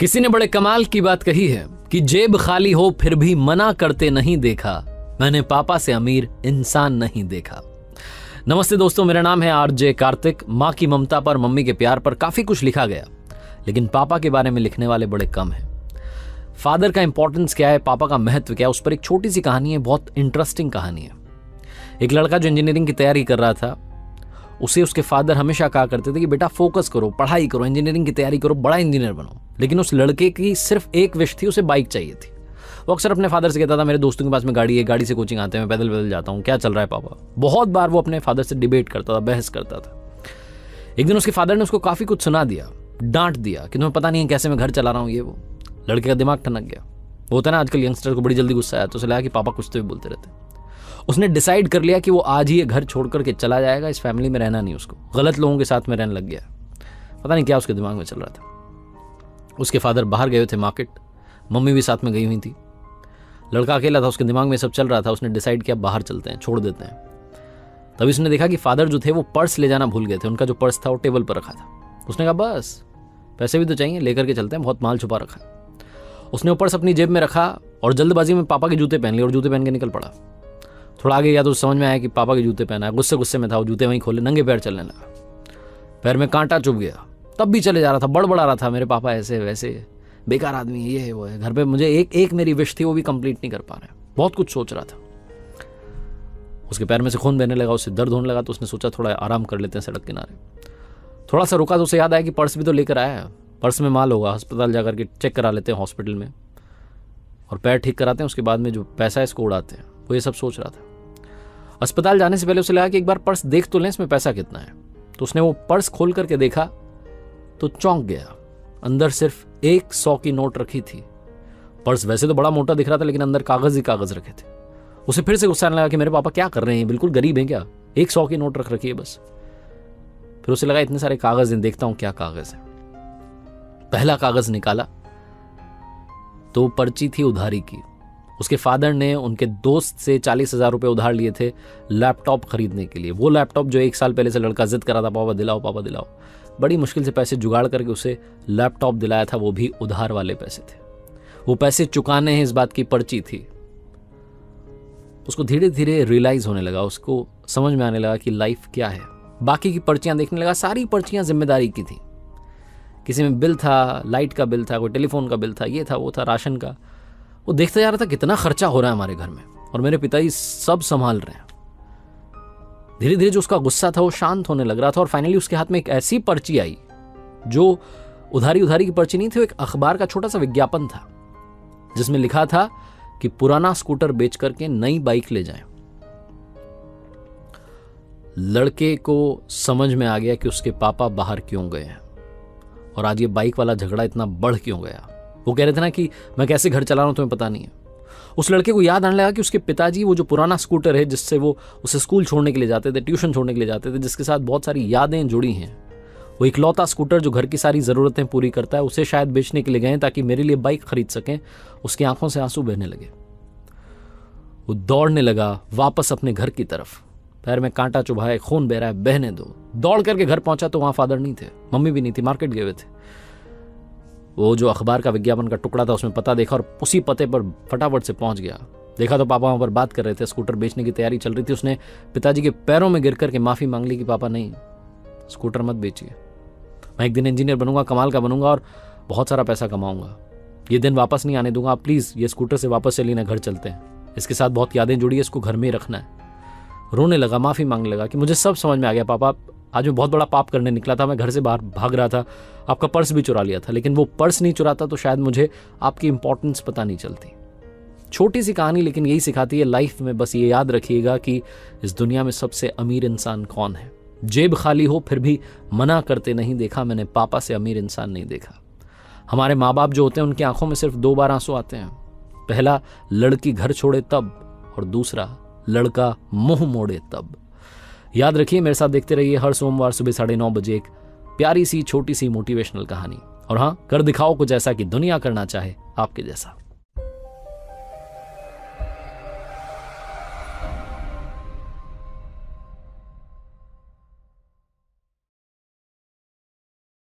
किसी ने बड़े कमाल की बात कही है कि जेब खाली हो फिर भी मना करते नहीं देखा, मैंने पापा से अमीर इंसान नहीं देखा। नमस्ते दोस्तों, मेरा नाम है आरजे कार्तिक। माँ की ममता पर, मम्मी के प्यार पर काफी कुछ लिखा गया, लेकिन पापा के बारे में लिखने वाले बड़े कम हैं। फादर का इंपॉर्टेंस क्या है, पापा का महत्व क्या है, उस पर एक छोटी सी कहानी है, बहुत इंटरेस्टिंग कहानी है। एक लड़का जो इंजीनियरिंग की तैयारी कर रहा था, उसे उसके फादर हमेशा कहा करते थे कि बेटा फोकस करो, पढ़ाई करो, इंजीनियरिंग की तैयारी करो, बड़ा इंजीनियर बनो। लेकिन उस लड़के की सिर्फ एक विश थी, उसे बाइक चाहिए थी। वो अक्सर अपने फादर से कहता था, मेरे दोस्तों के पास में गाड़ी है, गाड़ी से कोचिंग आते हैं, मैं पैदल पैदल जाता हूँ, क्या चल रहा है पापा। बहुत बार वो अपने फादर से डिबेट करता था, बहस करता था। एक दिन उसके फादर ने उसको काफी कुछ सुना दिया, डांट दिया कि तुम्हें पता नहीं है कैसे मैं घर चला रहा हूँ, ये वो। लड़के का दिमाग ठनक गया। वो होता है ना, आजकल यंगस्टर को बड़ी जल्दी गुस्सा आया, तो उसे लगा कि पापा कुछ तो भी बोलते रहते। उसने डिसाइड कर लिया कि वो आज ही ये घर छोड़ करके चला जाएगा, इस फैमिली में रहना नहीं उसको, गलत लोगों के साथ में रहने लग गया। पता नहीं क्या उसके दिमाग में चल रहा था। उसके फादर बाहर गए थे मार्केट, मम्मी भी साथ में गई हुई थी। लड़का अकेला था, उसके दिमाग में सब चल रहा था। उसने डिसाइड किया बाहर चलते हैं, छोड़ देते हैं। तभी उसने देखा कि फादर जो थे वो पर्स ले जाना भूल गए थे। उनका जो पर्स था वो टेबल पर रखा था। उसने कहा बस पैसे भी तो चाहिए, लेकर के चलते हैं, बहुत माल छुपा रखा है। उसने वो पर्स अपनी जेब में रखा और जल्दबाजी में पापा के जूते पहन लिए और जूते पहन के निकल पड़ा। थोड़ा आगे गया तो समझ में आया कि पापा के जूते पहना है। गुस्से में था, वो जूते वहीं खोले, नंगे पैर चलने लगा। पैर में कांटा चुभ गया, तब भी चले जा रहा था, बड़बड़ा रहा था, मेरे पापा ऐसे वैसे, बेकार आदमी, ये है वो है। घर पे मुझे एक मेरी विश थी, वो भी कंप्लीट नहीं कर पा रहे। बहुत कुछ सोच रहा था। उसके पैर में से खून बहने लगा, उससे दर्द होने लगा। तो उसने सोचा थोड़ा आराम कर लेते हैं सड़क किनारे। थोड़ा सा रुका तो उसे याद आया कि पर्स भी तो लेकर आया है, पर्स में माल होगा, अस्पताल जाकर के चेक करा लेते हैं हॉस्पिटल में, और पैर ठीक कराते हैं, उसके बाद में जो पैसा है इसको उड़ाते हैं। वो ये सब सोच रहा था। अस्पताल जाने से पहले उसे लगा कि एक बार पर्स देख तो लें, इसमें पैसा कितना है। तो उसने वो पर्स खोल करके देखा तो चौंक गया। अंदर सिर्फ 100 की नोट रखी थी। पर्स वैसे तो बड़ा मोटा दिख रहा था, लेकिन अंदर कागज ही कागज रखे थे। उसे फिर से गुस्सा आने लगा कि मेरे पापा क्या कर रहे हैं, बिल्कुल गरीब हैं क्या, 100 की नोट रख रखी है बस। फिर उसे लगा इतने सारे कागज हैं, देखता हूं क्या कागज है। पहला कागज निकाला तो पर्ची थी उधारी की। उसके फादर ने उनके दोस्त से 40,000 रुपए उधार लिए थे लैपटॉप खरीदने के लिए। वो लैपटॉप जो 1 साल पहले से लड़का जिद करा था, पापा दिलाओ पापा दिलाओ। बड़ी मुश्किल से पैसे जुगाड़ करके उसे लैपटॉप दिलाया था, वो भी उधार वाले पैसे थे। वो पैसे चुकाने हैं, इस बात की पर्ची थी। उसको धीरे धीरे रियलाइज होने लगा, उसको समझ में आने लगा कि लाइफ क्या है। बाकी की पर्चियां देखने लगा, सारी पर्चियां जिम्मेदारी की थी। किसी में बिल था, लाइट का बिल था, कोई टेलीफोन का बिल था, ये था वो था, राशन का। वो देखता जा रहा था कितना खर्चा हो रहा है हमारे घर में, और मेरे पिताजी सब संभाल रहे हैं। धीरे धीरे जो उसका गुस्सा था वो शांत होने लग रहा था। और फाइनली उसके हाथ में एक ऐसी पर्ची आई जो उधारी की पर्ची नहीं थी, वो एक अखबार का छोटा सा विज्ञापन था, जिसमें लिखा था कि पुराना स्कूटर बेच करके नई बाइक ले जाएं। लड़के को समझ में आ गया कि उसके पापा बाहर क्यों गए हैं, और आज ये बाइक वाला झगड़ा इतना बढ़ क्यों गया। वो कह रहे थे ना कि मैं कैसे घर चला रहा हूं तुम्हें पता नहीं है। उस लड़के को याद आने लगा कि उसके पिताजी वो जो पुराना स्कूटर है, जिससे वो उसे स्कूल छोड़ने के लिए जाते थे, ट्यूशन छोड़ने के लिए जाते थे, जिसके साथ बहुत सारी यादें जुड़ी हैं, वो इकलौता स्कूटर जो घर की सारी ज़रूरतें पूरी करता है, उसे शायद बेचने के लिए गए ताकि मेरे लिए बाइक खरीद सकें। उसकी आंखों से आंसू बहने लगे। वो दौड़ने लगा वापस अपने घर की तरफ। पैर में कांटा चुभा है, खून बह रहा है, बहने दो। दौड़ करके घर पहुंचा तो वहां फादर नहीं थे, मम्मी भी नहीं थी, मार्केट गए हुए थे। वो जो अखबार का विज्ञापन का टुकड़ा था उसमें पता देखा और उसी पते पर फटाफट से पहुंच गया। देखा तो पापा वहां पर बात कर रहे थे, स्कूटर बेचने की तैयारी चल रही थी। उसने पिताजी के पैरों में गिर करके माफी मांग ली कि पापा नहीं, स्कूटर मत बेचिए, मैं एक दिन इंजीनियर बनूंगा, कमाल का बनूंगा और बहुत सारा पैसा कमाऊंगा। ये दिन वापस नहीं आने दूंगा, आप प्लीज ये स्कूटर से वापस चलिए ना, घर चलते हैं, इसके साथ बहुत यादें जुड़ी है, इसको घर में ही रखना है। रोने लगा, माफी मांगने लगा कि मुझे सब समझ में आ गया पापा, आज मैं बहुत बड़ा पाप करने निकला था, मैं घर से बाहर भाग रहा था, आपका पर्स भी चुरा लिया था, लेकिन वो पर्स नहीं चुराता तो शायद मुझे आपकी इंपॉर्टेंस पता नहीं चलती। छोटी सी कहानी, लेकिन यही सिखाती है लाइफ में। बस ये याद रखिएगा कि इस दुनिया में सबसे अमीर इंसान कौन है। जेब खाली हो फिर भी मना करते नहीं देखा, मैंने पापा से अमीर इंसान नहीं देखा। हमारे माँ बाप जो होते हैं उनकी आंखों में सिर्फ 2 बार आंसू आते हैं। पहला, लड़की घर छोड़े तब, और दूसरा, लड़का मुंह मोड़े तब। याद रखिए, मेरे साथ देखते रहिए हर सोमवार सुबह 9:30 बजे एक प्यारी सी छोटी सी मोटिवेशनल कहानी। और हाँ, कर दिखाओ कुछ ऐसा कि दुनिया करना चाहे आपके जैसा।